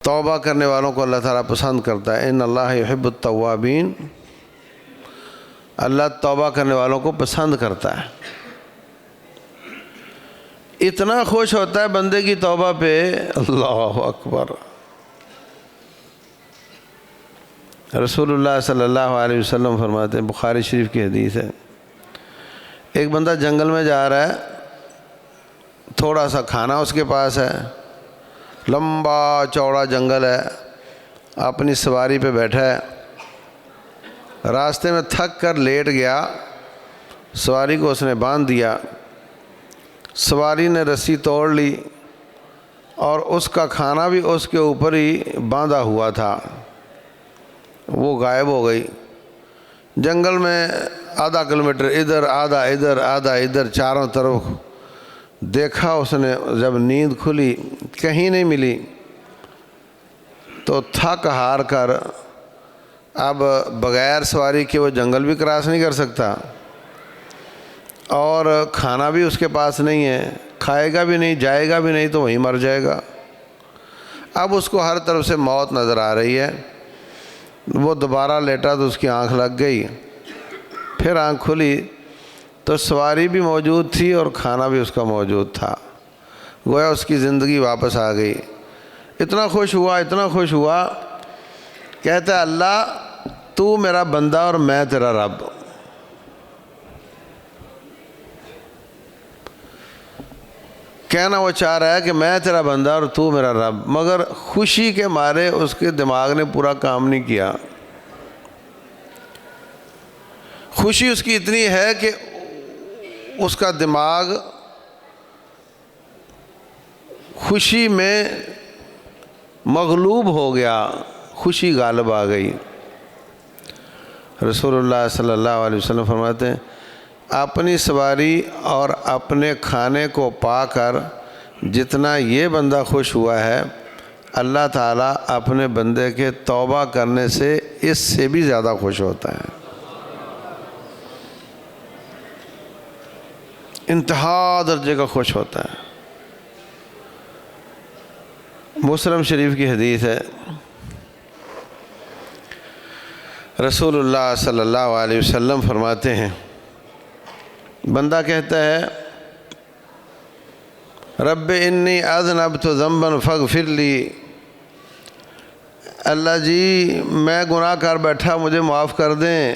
توبہ کرنے والوں کو اللہ تعالیٰ پسند کرتا ہے۔ ان اللہ یحب التوابین، اللہ توبہ کرنے والوں کو پسند کرتا ہے، اتنا خوش ہوتا ہے بندے کی توبہ پہ، اللہ اکبر۔ رسول اللہ صلی اللہ علیہ وسلم فرماتے ہیں، بخاری شریف کی حدیث ہے، ایک بندہ جنگل میں جا رہا ہے، تھوڑا سا کھانا اس کے پاس ہے، لمبا چوڑا جنگل ہے، اپنی سواری پہ بیٹھا ہے، راستے میں تھک کر لیٹ گیا، سواری کو اس نے باندھ دیا، سواری نے رسی توڑ لی اور اس کا کھانا بھی اس کے اوپر ہی باندھا ہوا تھا، وہ غائب ہو گئی۔ جنگل میں آدھا کلومیٹر ادھر، آدھا ادھر، آدھا ادھر، چاروں طرف دیکھا اس نے، جب نیند کھلی کہیں نہیں ملی تو تھک ہار کر اب بغیر سواری کے وہ جنگل بھی کراس نہیں کر سکتا اور کھانا بھی اس کے پاس نہیں ہے، کھائے گا بھی نہیں، جائے گا بھی نہیں تو وہیں مر جائے گا۔ اب اس کو ہر طرف سے موت نظر آ رہی ہے، وہ دوبارہ لیٹا تو اس کی آنکھ لگ گئی، پھر آنکھ کھلی تو سواری بھی موجود تھی اور کھانا بھی اس کا موجود تھا، گویا اس کی زندگی واپس آ گئی۔ اتنا خوش ہوا، اتنا خوش ہوا، کہتا ہے اللہ تو میرا بندہ اور میں تیرا رب۔ کہنا وہ چاہ رہا ہے کہ میں تیرا بندہ اور تو میرا رب، مگر خوشی کے مارے اس کے دماغ نے پورا کام نہیں کیا۔ خوشی اس کی اتنی ہے کہ اس کا دماغ خوشی میں مغلوب ہو گیا، خوشی غالب آ گئی۔ رسول اللہ صلی اللہ علیہ وسلم فرماتے ہیں، اپنی سواری اور اپنے کھانے کو پا کر جتنا یہ بندہ خوش ہوا ہے، اللہ تعالیٰ اپنے بندے کے توبہ کرنے سے اس سے بھی زیادہ خوش ہوتا ہے، انتہا درجے کا خوش ہوتا ہے۔ مسلم شریف کی حدیث ہے، رسول اللہ صلی اللہ علیہ وسلم فرماتے ہیں، بندہ کہتا ہے رب انی اذنبت ذنبا فاغفر لی، اللہ جی میں گناہ کر بیٹھا، مجھے معاف کر دیں۔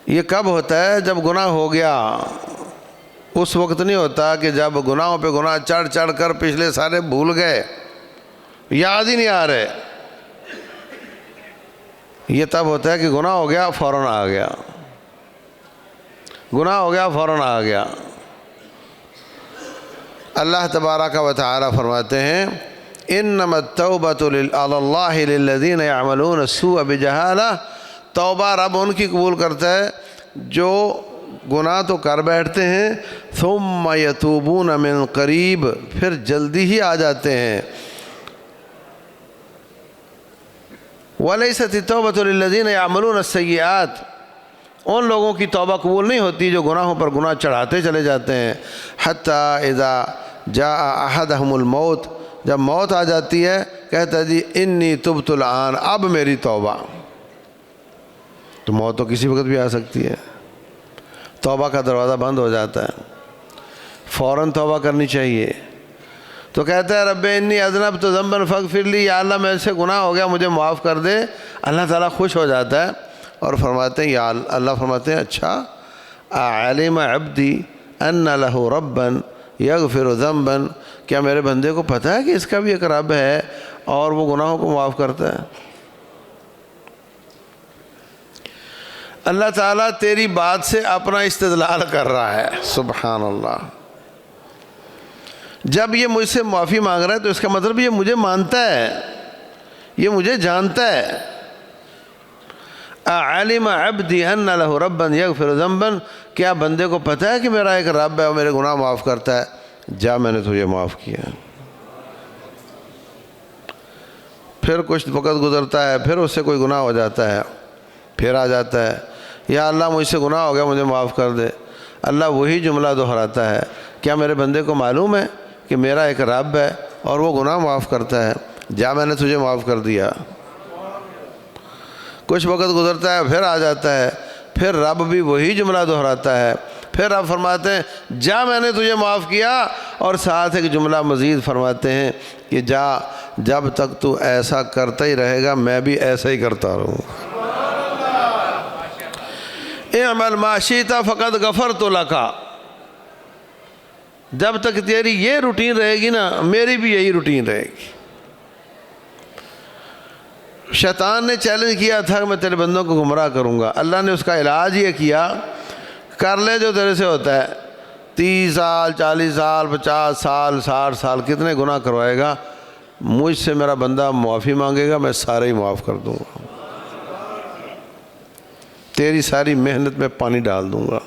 یہ کب ہوتا ہے؟ جب گناہ ہو گیا، اس وقت نہیں ہوتا کہ جب گناہوں پہ گناہ چڑھ چڑھ کر پچھلے سارے بھول گئے، یاد ہی نہیں آ رہے۔ یہ تب ہوتا ہے کہ گناہ ہو گیا فوراً آ گیا، گناہ ہو گیا فوراً آ گیا۔ اللہ تبارک و تعالی فرماتے ہیں، انما التوبۃ علی اللہ للذین یعملون السوء بجہالہ، توبہ رب ان کی قبول کرتا ہے جو گناہ تو کر بیٹھتے ہیں، ثم یتوبون من قریب، پھر جلدی ہی آ جاتے ہیں۔ ولیست التوبۃ للذین یعملون السیئات، ان لوگوں کی توبہ قبول نہیں ہوتی جو گناہوں پر گناہ چڑھاتے چلے جاتے ہیں۔ حتی اذا جاء احدہم الموت، جب موت آ جاتی ہے کہتا ہے جی انی تبت الآن، اب میری توبہ۔ تو موت تو کسی وقت بھی آ سکتی ہے، توبہ کا دروازہ بند ہو جاتا ہے، فوراً توبہ کرنی چاہیے۔ تو کہتا ہے رب انی اذنبت ذنبا فاغفر لی، یا اللہ میں سے گناہ ہو گیا مجھے معاف کر دے۔ اللہ تعالیٰ خوش ہو جاتا ہے اور فرماتے ہیں، یا اللہ فرماتے ہیں اچھا اعلم عبدی ان لہ ربا یغفر ذنبا، کیا میرے بندے کو پتہ ہے کہ اس کا بھی ایک رب ہے اور وہ گناہوں کو معاف کرتا ہے؟ اللہ تعالیٰ تیری بات سے اپنا استدلال کر رہا ہے، سبحان اللہ۔ جب یہ مجھ سے معافی مانگ رہا ہے تو اس کا مطلب یہ مجھے مانتا ہے، یہ مجھے جانتا ہے۔ اعلم عبدی ان لہ ربا یغفر ذنبا، کیا بندے کو پتہ ہے کہ میرا ایک رب ہے اور میرے گناہ معاف کرتا ہے؟ جا میں نے تجھے معاف کیا۔ پھر کچھ وقت گزرتا ہے، پھر اس سے کوئی گناہ ہو جاتا ہے، پھر آ جاتا ہے، یا اللہ مجھ سے گناہ ہو گیا مجھے معاف کر دے۔ اللہ وہی جملہ دہراتا ہے، کیا میرے بندے کو معلوم ہے کہ میرا ایک رب ہے اور وہ گناہ معاف کرتا ہے. جا میں نے تجھے معاف کر دیا. کچھ وقت گزرتا ہے پھر آ جاتا ہے, پھر رب بھی وہی جملہ دہراتا ہے. پھر رب فرماتے ہیں جا میں نے تجھے معاف کیا, اور ساتھ ایک جملہ مزید فرماتے ہیں کہ جا جب تک تو ایسا کرتا ہی رہے گا میں بھی ایسا ہی کرتا رہوں. اعمل ما شئت فقد غفرت لک. جب تک تیری یہ روٹین رہے گی نا میری بھی یہی روٹین رہے گی. شیطان نے چیلنج کیا تھا کہ میں تیرے بندوں کو گمراہ کروں گا. اللہ نے اس کا علاج یہ کیا, کر لے جو تیرے سے ہوتا ہے. 30 سال 40 سال 50 سال 60 سال کتنے گناہ کروائے گا, مجھ سے میرا بندہ معافی مانگے گا میں سارے ہی معاف کر دوں گا, تیری ساری محنت میں پانی ڈال دوں گا.